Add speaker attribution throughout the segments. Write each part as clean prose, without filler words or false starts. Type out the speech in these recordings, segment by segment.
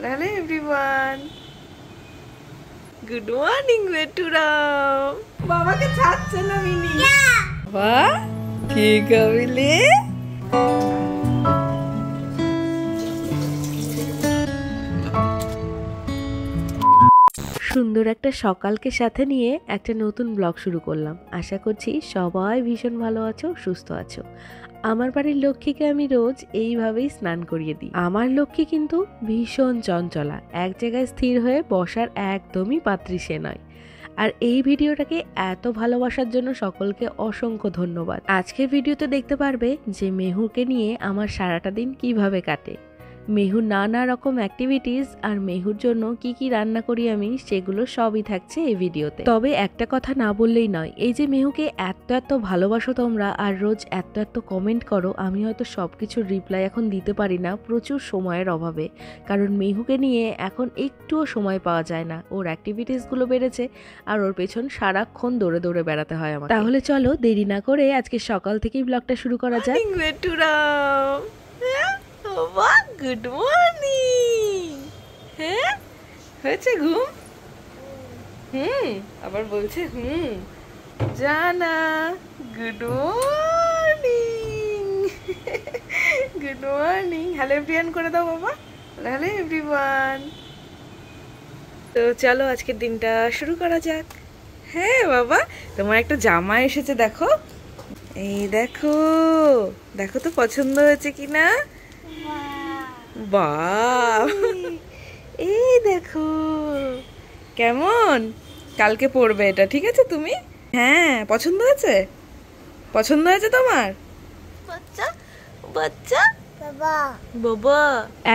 Speaker 1: Hello everyone. Good morning Veturam. Baba ke chaচ্ছে না mini. বাবা কি কইলে? সুন্দর একটা সকালকে সাথে নিয়ে একটা নতুন ব্লগ শুরু করলাম। আশা করছি সবাই ভীষণ ভালো আছো, সুস্থ আছো। আমার বাড়ির লক্ষ্মীকে আমি রোজ এইভাবেই স্নান করিয়ে দিই। আমার লক্ষ্মী কিন্তু ভীষণ চঞ্চলা, এক জায়গায় স্থির হয়ে বসার একদমই পাত্রী সে নয়। আর এই ভিডিওটাকে এত ভালোবাসার জন্য সকলকে অসংখ্য ধন্যবাদ। আজকের ভিডিওতে দেখতে পারবে যে মেহুকে নিয়ে আমার সারাটা দিন কিভাবে কাটে, মেহুর নানা রকম অ্যাক্টিভিটিস আর মেহুর জন্য কি কি রান্না করি আমি, সেগুলো সবই থাকছে এই ভিডিওতে। তবে একটা কথা না বললেই নয়, এই যে মেহুকে এত ভালোবাসো তোমরা আর রোজ এত কমেন্ট করো, আমি হয়তো সবকিছুর রিপ্লাই এখন দিতে পারি না প্রচুর সময়ের অভাবে, কারণ মেহুকে নিয়ে এখন একটুও সময় পাওয়া যায় না। ওর অ্যাক্টিভিটিসগুলো বেড়েছে আর ওর পেছন সারাক্ষণ দৌড়ে বেড়াতে হয় আমার। তাহলে চলো দেরি না করে আজকে সকাল থেকেই ব্লগটা শুরু করা যাক। বাবা গুড মর্নিং। হ্যাঁ হয়েছে ঘুম? আবার বলছে জানা good morning. Good morning. Hello everyone করে দাও বাবা। Hello everyone. তো চলো আজকের দিনটা শুরু করা যাক। হ্যাঁ বাবা, তোমার একটা জামা এসেছে, দেখো এই দেখো, দেখো তো পছন্দ হয়েছে কিনা। বাহ, এই দেখো কেমন, কালকে পরবে এটা, ঠিক আছে তুমি? হ্যাঁ পছন্দ হয়েছে? পছন্দ হয়েছে তোমার? বাচ্চা বাচ্চা বাবা।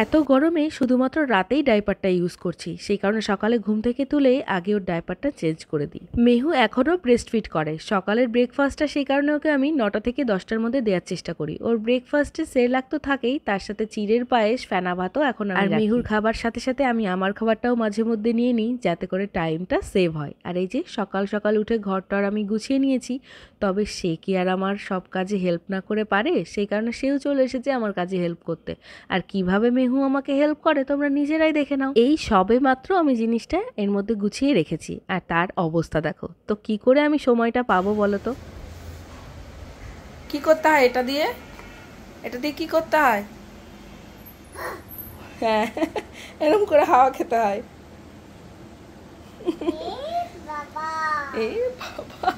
Speaker 1: এত গরমে শুধুমাত্র রাতেই ডাইপারটা ইউজ করছি, সেই কারণে সকালে ঘুম থেকে তুলে আগে ওর ডাইপারটা চেঞ্জ করে দিই। মেহু এখনো ব্রেস্ট ফিড করে। সকালের ব্রেকফাস্টটা সেই কারণে ওকে আমি 9টা থেকে 10টার মধ্যে দেওয়ার চেষ্টা করি। ওর ব্রেকফাস্টে সেরেলাক তো থাকেই, তার সাথে চিড়ের পায়েস, ফেনা ভাতও এখন আর মেহুর খাবার সাথে সাথে আমি আমার খাবারটাও মাঝে মধ্যে নিয়ে নিই, যাতে করে টাইমটা সেভ হয়। আর এই যে সকাল সকাল উঠে ঘরটার আমি গুছিয়ে নিয়েছি, তবে সে কি আর আমার সব কাজে হেল্প না করে পারে? সেই কারণে সেও চলে এসেছে আমার কাজে হেল্প করতে। আর কিভাবে মেহু আমাকে হেল্প করে তোমরা নিজেরাই দেখে নাও। এই সবে মাত্র আমি জিনিসটা এর মধ্যে গুছিয়ে রেখেছি আর তার অবস্থা দেখো। তো কি করে আমি সময়টা পাবো বলো তো? কি করতে হয় এটা দিয়ে? এটা দিয়ে কি করতে হয়? হ্যাঁ এরকম করে হাওয়া খেতে হয়। এই বাবা,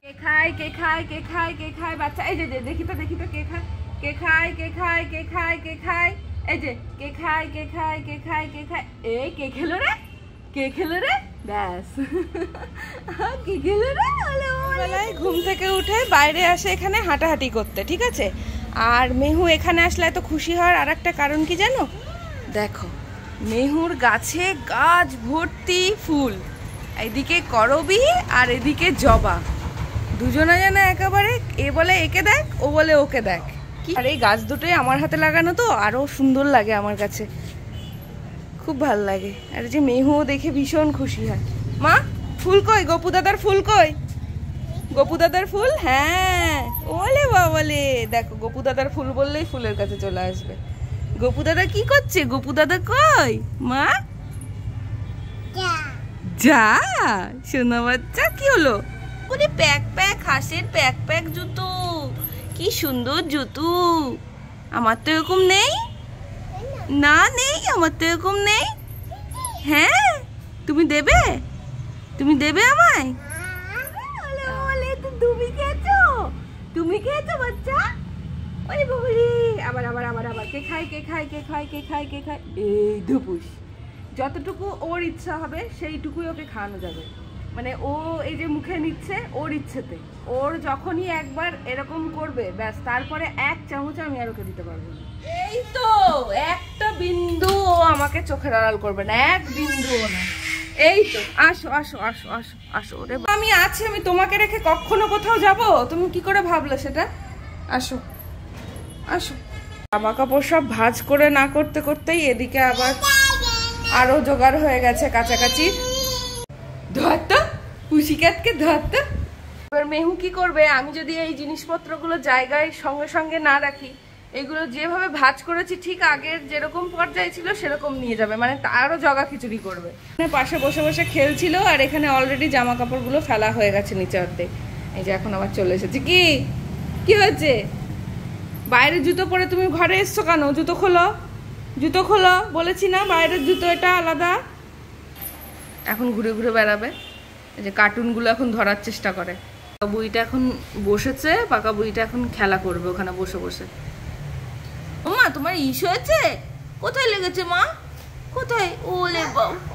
Speaker 1: কে খায় কে খায় কে খায় কে খায় বাচ্চা? এই যে দেখি তো কে খায় কে খায় কে খায় কে খায় কে খায়, এই যে কে খায় কে খায় কে খায় কে খায়। এই কে খেলো রে, কে খেলো রে? ব্যাস কে খেলো রে। বেলায় ঘুম থেকে উঠে বাইরে আসে এখানে হাঁটাহাঁটি করতে, ঠিক আছে? আর মেহু এখানে আসলে এত খুশি হওয়ার আর একটা কারণ কি জানো? দেখো মেহুর গাছে গাছ ভর্তি ফুল, এদিকে করবি আর এদিকে জবা, দুজনে যেন একেবারে এ বলে একে দেখ, ও বলে ওকে দেখ। আর এই গাছ দুটোই আমার হাতে লাগানো, তো আরো সুন্দর লাগে আমার কাছে, খুব ভাল লাগে। আর যে মেহু দেখে ভীষণ খুশি হয়। মা ফুল কই? গপু দাদার ফুল কই? গপু দাদার ফুল? হ্যাঁ ওলে বাবলে, দেখো গপু দাদার ফুল বললেই ফুলের কাছে চলে আসবে। গপু দাদা কি করছে? গপু দাদা কই? মা যা শোনা বাচ্চা, কি হলো? ওরে প্যাক হাঁসের প্যাক জুতো, কি সুন্দর জুতো। আমার তো এরকম নেই, না নেই, আমার তো এরকম নেই। হ্যাঁ তুমি দেবে, তুমি দেবে আমায়? তুমি খেয়েছো, তুমি খেয়েছো বাচ্চা? ওরে বাবারে, আবার আবার আবার আবার কে খায় কে খায় কে খায় কে খায় কে খায়। এই ধুপুস, যতটুকু ওর ইচ্ছা হবে সেইটুকুই ওকে খাওয়ানো যাবে। মানে ও এই যে মুখে নিচ্ছে ওর ইচ্ছেতে, ওর যখনই একবার এরকম করবে ব্যাস, তারপরে 1 চামচ আমি আর ওকে দিতে পারবো না। এই তো একটা বিন্দু ও আমাকে চোখের আড়াল করবে না, 1 বিন্দুও না। এই তো আসো আসো আসো আসো আসো রে, আমি আছি, আমি তোমাকে রেখে কখনো কোথাও যাব? তুমি কি করে ভাবলে সেটা? আসো আসো। জামা কাপড় সব ভাঁজ করে না করতে করতেই এদিকে আবার আরো জোগাড় হয়ে গেছে কাছাকাছি। ধরতো পুষিকাতকে ধরতো। এবার মেহু কি করবে, আমি যদি এই জিনিসপত্রগুলো জায়গায় সঙ্গে সঙ্গে না রাখি, এগুলো যেভাবে ভাজ করেছি ঠিক আগের যেরকম পর্যায়ে ছিল সেরকম নিয়ে যাবে, মানে তারও জগা খিচুড়ি করবে। পাশে বসে বসে খেলছিল আর এখানে অলরেডি জামা কাপড়গুলো ফেলা হয়ে গেছে নিচে অর্ধেক। এই যে এখন আবার চলে এসেছে। কি কি হয়েছে? বাইরের জুতো পরে তুমি ঘরে এসছো কেন? জুতো খোলো, জুতো খোলো বলেছি না, বাইরের জুতো এটা আলাদা। এখন ঘুরে ঘুরে বেড়াবে। এই যে কার্টুনগুলো এখন ধরার চেষ্টা করে। বুইটা এখন বসেছে, পাকা বুইটা এখন খেলা করবে ওখানে বসে বসে। ও মা, তোমার ইস হয়েছে? কোথায় লেগেছে মা? কোথায়?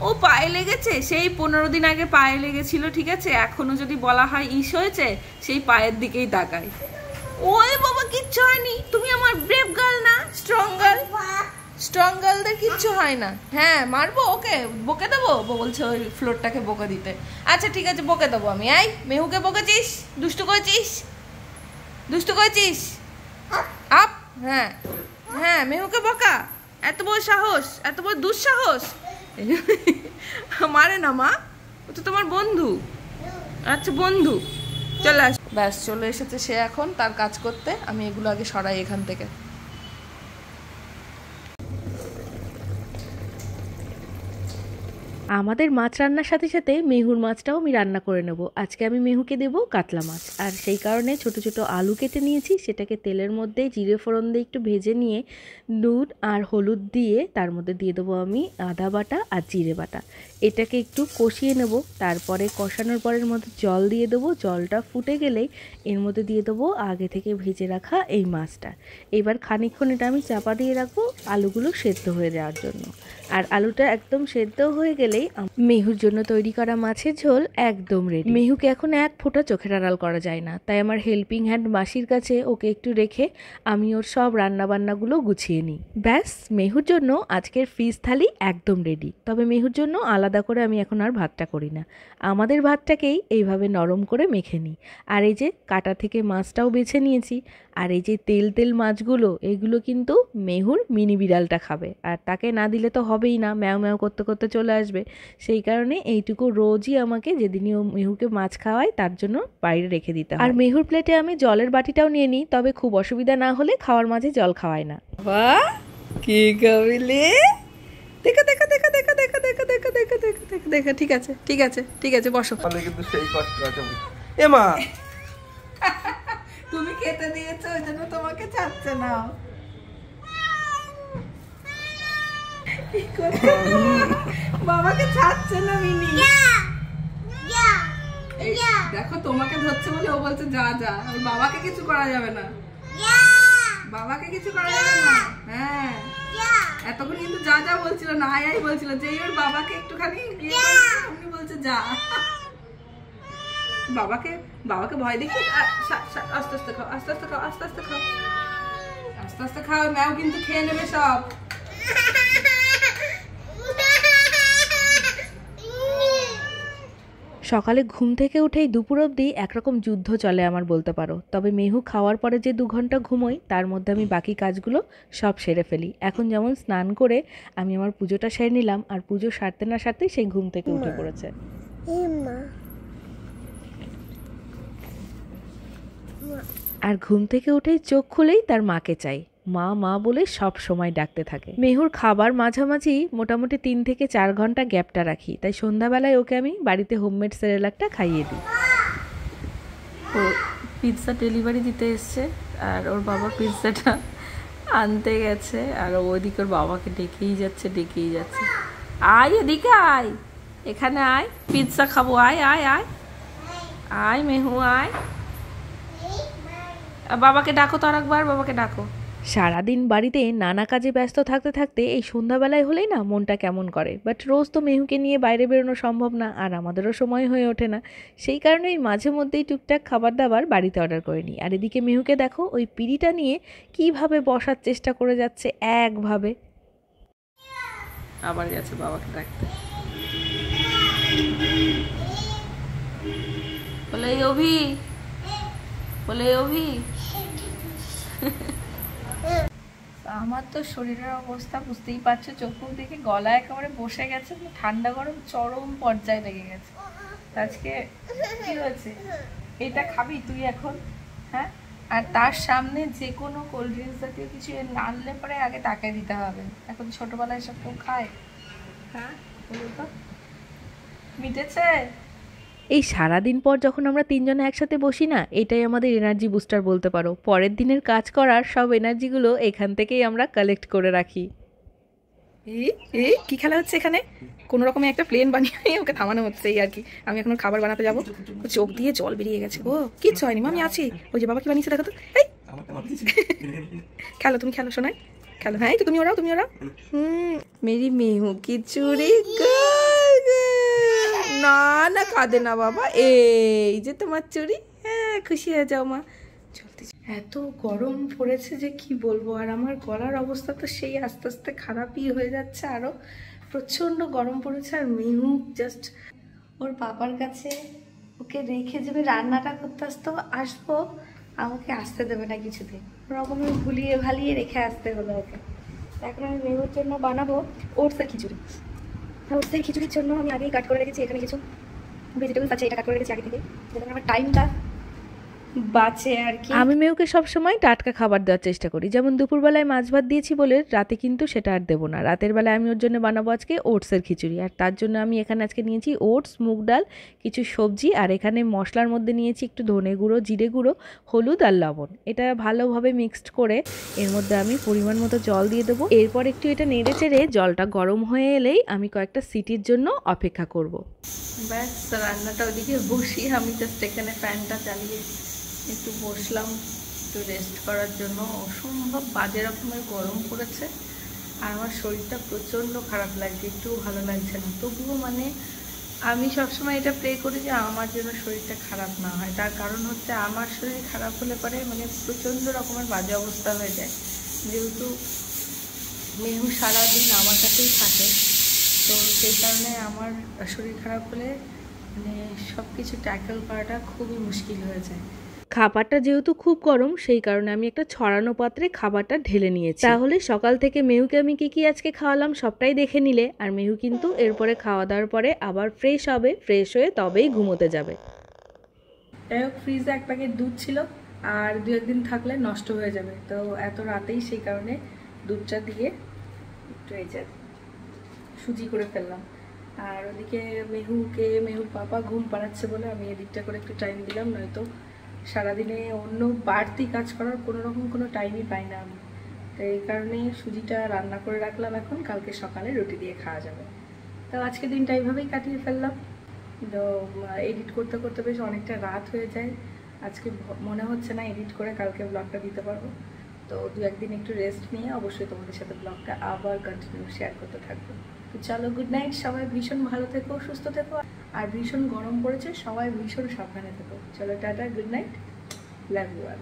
Speaker 1: ও পায়ে লেগেছে। সেই 15 দিন আগে পায়ে লেগেছিল, ঠিক আছে? এখনো যদি বলা হয় ইস হয়েছে, সেই পায়ের দিকেই তাকাই। ওই বাবা, কিচ্ছু হয়নি। তুমি আমার ব্রেভ গার্ল না, স্ট্রং গার্ল। স্ট্রং গার্লদের কিচ্ছু হয় না। হ্যাঁ, মারবো ওকে, বকে দেবো। বলছে ওই ফ্লোরটাকে বকে দিতে। আচ্ছা ঠিক আছে, বকে দেবো আমি। এই মেহুকে বকেছিস, দুষ্টু করেছিস, দুষ্টু করেছিস আপ। হ্যাঁ হ্যাঁ, মেহুকে বকা। এত বড় সাহস, এত বড় দুঃসাহস। মারে না মা, ও তো তোমার বন্ধু। আচ্ছা বন্ধু, চলে আস। ব্যাস চলে এসেছে সে এখন তার কাজ করতে। আমি এগুলো আগে সরাই এখান থেকে।
Speaker 2: আমাদের মাছ রান্নার সাথে সাথে মেহুর মাছটাও আমি রান্না করে নেব। আজকে আমি মেহুকে দেব কাতলা মাছ, আর সেই কারণে ছোট ছোট আলু কেটে নিয়েছি। সেটাকে তেলের মধ্যে জিরে ফোড়ন দিয়ে একটু ভেজে নিয়ে নুন আর হলুদ দিয়ে তার মধ্যে দিয়ে দেবো আমি আদা বাটা আর জিরে বাটা। এটাকে একটু কষিয়ে নেব। তারপরে কষানোর পরের মধ্যে জল দিয়ে দেবো। জলটা ফুটে গেলেই এর মধ্যে দিয়ে দেবো আগে থেকে ভেজে রাখা এই মাছটা। এবার খানিকক্ষণ এটা আমি চাপা দিয়ে রাখবো আলুগুলো সেদ্ধ হয়ে যাওয়ার জন্য। আর আলুটা একদম সেদ্ধ হয়ে গেলেই মেহুর জন্য তৈরি করা মাছের ঝোল একদম রেডি। মেহুকে এখন এক ফোঁটা চোখের আড়াল করা যায় না, তাই আমার হেল্পিং হ্যান্ড মাসির কাছে ওকে একটু রেখে আমি ওর সব রান্নাবান্নাগুলো গুছিয়ে নিই। ব্যাস, মেহুর জন্য আজকের ফিশ থালি একদম রেডি। তবে মেহুর জন্য আলাদা করে আমি এখন আর ভাতটা করি না, আমাদের ভাতটাকেই এইভাবে নরম করে মেখে নিই। আর এই যে কাটা থেকে মাছটাও বেছে নিয়েছি। আর এই যে তেল তেল মাছগুলো, এগুলো কিন্তু মেহুর মিনি বিড়ালটা খাবে, আর তাকে না দিলে তো হবেই না, ম্যাও ম্যাও করতে করতে চলে আসবে। সেই কারণে এইটুকু রোজই আমাকে, যেদিনই ও মেহুকে মাছ খাওয়ায় তার জন্য বাইরে রেখে দিতে হয়। আর মেহুর প্লেটে আমি জলের বাটিটাও নিয়ে নিই, তবে খুব অসুবিধা না হলে খাওয়ার মাঝে জল খাওয়াই না।
Speaker 1: বাহ, কি কবিলে! দেখো দেখো দেখো দেখো দেখো দেখো দেখো দেখো দেখো দেখো দেখো। ঠিক আছে ঠিক আছে ঠিক আছে, বসো।
Speaker 3: কিন্তু সেই কষ্ট আছে এ মা।
Speaker 1: তুমি খেতে দিয়েছো ওই জন্য তোমাকে ছাড়ছে না। বাবাকে ছাড়ছে না মিনি। দেখো তোমাকে ধরছে বলে ও বলছে যা যা। বাবাকে কিছু করা যাবে না, বাবাকে কিছু করা যাবে না। হ্যাঁ, এতক্ষণ কিন্তু যা যা বলছিল না, আই আই বলছিল। যেই ওর বাবাকে একটুখানি আপনি বলছে যা। বাবাকে বাবাকে ভয় দেখিয়ে আস্তে আস্তে খাও, আস্তে আস্তে খাও, আস্তে আস্তে খাও, আস্তে আস্তে খাও। ম্যাও কিন্তু খেয়ে নেবে সব।
Speaker 2: সকালে ঘুম থেকে উঠেই দুপুর অবধি একরকম যুদ্ধ চলে আমার, বলতে পারো। তবে মেহু খাওয়ার পরে যে 2 ঘন্টা ঘুমোই, তার মধ্যে আমি বাকি কাজগুলো সব সেরে ফেলি। এখন যেমন স্নান করে আমি আমার পুজোটা সেরে নিলাম, আর পুজো সারতে না সারতেই সেই ঘুম থেকে উঠে পড়েছে। আর ঘুম থেকে উঠেই চোখ খুলেই তার মাকে চাই, মা মা বলে সব সময় ডাকতে থাকে। মেহুর খাবার মাঝামাঝি মোটামুটি 3 থেকে 4 ঘন্টা গ্যাপটা রাখি, তাই সন্ধ্যাবেলায় ওকে আমি বাড়িতে হোমমেড সেরেলাকটা খাইয়ে দিই।
Speaker 1: ও পিৎজা ডেলিভারি দিতে এসছে, আর ওর বাবা পিৎজাটা আনতে গেছে, আর ওইদিকে ওর বাবাকে ডেকেই যাচ্ছে ডেকেই যাচ্ছে। আয় এদিকে আয়, এখানে আয়, পিৎজা খাবো, আয় আয় আয় আয় মেহু আয়। বাবাকে ডাকো তো আরেকবার, বাবাকে ডাকো।
Speaker 2: সারাদিন বাড়িতে নানা কাজে ব্যস্ত থাকতে থাকতে এই সন্ধ্যাবেলায় হলেই না মনটা কেমন করে। বাট রোজ তো মেহুকে নিয়ে বাইরে বেরোনো সম্ভব না, আর আমাদেরও সময় হয়ে ওঠে না। সেই কারণেই মাঝে মধ্যেই টুকটাক খাবার দাবার বাড়িতে অর্ডার করে নিই। আর এদিকে মেহুকে দেখো ওই পিঁড়িটা নিয়ে কিভাবে বসার চেষ্টা করে যাচ্ছে একভাবে।
Speaker 1: আবার গেছে বাবাকে ডাকতে। বলে এই অভি, বলে এই অভি। আমার তো শরীরের অবস্থা বুঝতেই পারছো, চোখ মুখ দেখে গলা একেবারে বসে গেছে, ঠান্ডা গরম চরম পর্যায়ে লেগে গেছে। আজকে কি হয়েছে? এটা খাবি তুই এখন? হ্যাঁ, আর তার সামনে যে কোনো কোল্ড ড্রিঙ্কস জাতীয় কিছু আনলে পরে আগে তাকে দিতে হবে। এখন ছোটবেলায় সব কেউ খায়? হ্যাঁ বলুন তো, মিটেছে?
Speaker 2: এই সারাদিন পর যখন আমরা তিনজনে একসাথে বসি না, এটাই আমাদের এনার্জি বুস্টার বলতে পারো। পরের দিনের কাজ করার সব এনার্জিগুলো এখান থেকেই আমরা কালেক্ট করে রাখি।
Speaker 1: এই কি খেলা হচ্ছে এখানে? কোনো রকমে একটা প্লেন বানিয়ে ওকে থামানো হচ্ছে, এই আর কি। আমি এখন খাবার বানাতে যাবো, চোখ দিয়ে জল বেরিয়ে গেছে। ও কিচ্ছু হয়নি, আমি আছি। ওই যে বাবা কি বানিয়েছে দেখো তো। এই খেলো, তুমি খেলো শোনাই, খেলো। হ্যাঁ তো তুমি ওরাও, তুমি ওরাও। মেরি মেহু কি চুরি। না না কাঁদে না বাবা, এই যে তোমার চুরি। হ্যাঁ খুশি হয়ে যাও মা। চলতে এত গরম পড়েছে যে কি বলবো। আর আমার গলার অবস্থা তো সেই আস্তে আস্তে খারাপই হয়ে যাচ্ছে আরো। প্রচন্ড গরম পড়েছে। আর মেহু জাস্ট ওর বাবার কাছে ওকে রেখে যাবে, রান্নাটা করতে আসবো, আমাকে আসতে দেবে না কিছুতে। ওরকমই ভুলিয়ে ভালিয়ে রেখে আসতে হলো ওকে। এখন আমি মেহুর জন্য বানাবো ওটসের খিচুড়ি। ওটসের খিচুড়ির জন্য আমি আগেই কাট করে রেখেছি, এখানে কিছু ভেজিটেবলস আছে, এটা কাট করে রেখেছি আগে থেকে, যাতে আমার টাইমটা বাঁচে আর কি।
Speaker 2: আমি মেয়েকে সবসময় টাটকা খাবার দেওয়ার চেষ্টা করি। যেমন দুপুরবেলায় মাছ ভাত দিয়েছি বলে রাতে কিন্তু সেটা আর দেবো না। রাতের বেলায় আমি ওর জন্য বানাবো আজকে ওটসের খিচুড়ি। আর তার জন্য আমি এখানে আজকে নিয়েছি ওটস, মুগ ডাল, কিছু সবজি, আর এখানে মশলার মধ্যে নিয়েছি একটু ধনে গুঁড়ো, জিরে গুঁড়ো, হলুদ আর লবণ। এটা ভালোভাবে মিক্সড করে এর মধ্যে আমি পরিমাণ মতো জল দিয়ে দেবো। এরপর একটু এটা নেড়ে চেড়ে জলটা গরম হয়ে এলেই আমি কয়েকটা সিটির জন্য অপেক্ষা করব।
Speaker 1: ব্যাস রান্নাটা ওদিকে বসিয়ে আমি জাস্ট এখানে ফ্যানটা চালিয়ে একটু বসলাম একটু রেস্ট করার জন্য। অসম্ভব বাজে রকমের গরম পড়েছে আর আমার শরীরটা প্রচণ্ড খারাপ লাগছে, একটু ভালো লাগছে না। তবুও মানে আমি সবসময় এটা প্রে করি যে আমার যেন শরীরটা খারাপ না হয়। তার কারণ হচ্ছে আমার শরীর খারাপ হলে পরে মানে প্রচণ্ড রকমের বাজে অবস্থা হয়ে যায়। যেহেতু মেহু সারাদিন আমার কাছেই থাকে, তো সেই কারণে আমার শরীর খারাপ হলে মানে সব কিছু ট্যাকেল করাটা খুবই মুশকিল হয়ে যায়।
Speaker 2: খাবারটা যেহেতু খুব গরম, সেই কারণে আমি একটা ছড়ানো পাত্রে খাবারটা ঢেলে নিয়েছি। তাহলে সকাল থেকে মেহুকে আমি কি আজকে খাওয়ালাম সবটাই দেখে নিলে। আর মেহু কিন্তু এরপরে খাওয়া দাওয়ার পরে আবার ফ্রেশ হবে, ফ্রেশ হয়ে তবেই ঘুমোতে যাবে।
Speaker 1: যাই হোক, ফ্রিজে এক প্যাকেট দুধ ছিল, আর 2-1 দিন থাকলে নষ্ট হয়ে যাবে। তো এত রাতেই সেই কারণে দুধটা দিয়ে একটু এই যে সুজি করে ফেললাম। আর ওদিকে মেহুর পাপা ঘুম পাড়াচ্ছে বলে আমি এদিকটা করে একটু টাইম দিলাম, নয়তো সারাদিনে অন্য বাড়তি কাজ করার কোনো টাইমই পাই না আমি। তো এই কারণে সুজিটা রান্না করে রাখলাম, এখন কালকে সকালে রুটি দিয়ে খাওয়া যাবে। তো আজকে দিনটা এইভাবেই কাটিয়ে ফেললাম। তো এডিট করতে করতে বেশ অনেকটা রাত হয়ে যায়। আজকে মনে হচ্ছে না এডিট করে কালকে ব্লগটা দিতে পারবো। তো 2-1 দিন একটু রেস্ট নিয়ে অবশ্যই তোমাদের সাথে ব্লগটা আবার কন্টিনিউ শেয়ার করতে থাকবো। তো চলো, গুড নাইট। সবাই ভীষণ ভালো থেকো, সুস্থ থেকো। আর ভীষণ গরম পড়েছে, সবাই ভীষণ সাবধানে থেকো। চলো tata, good night, love you all.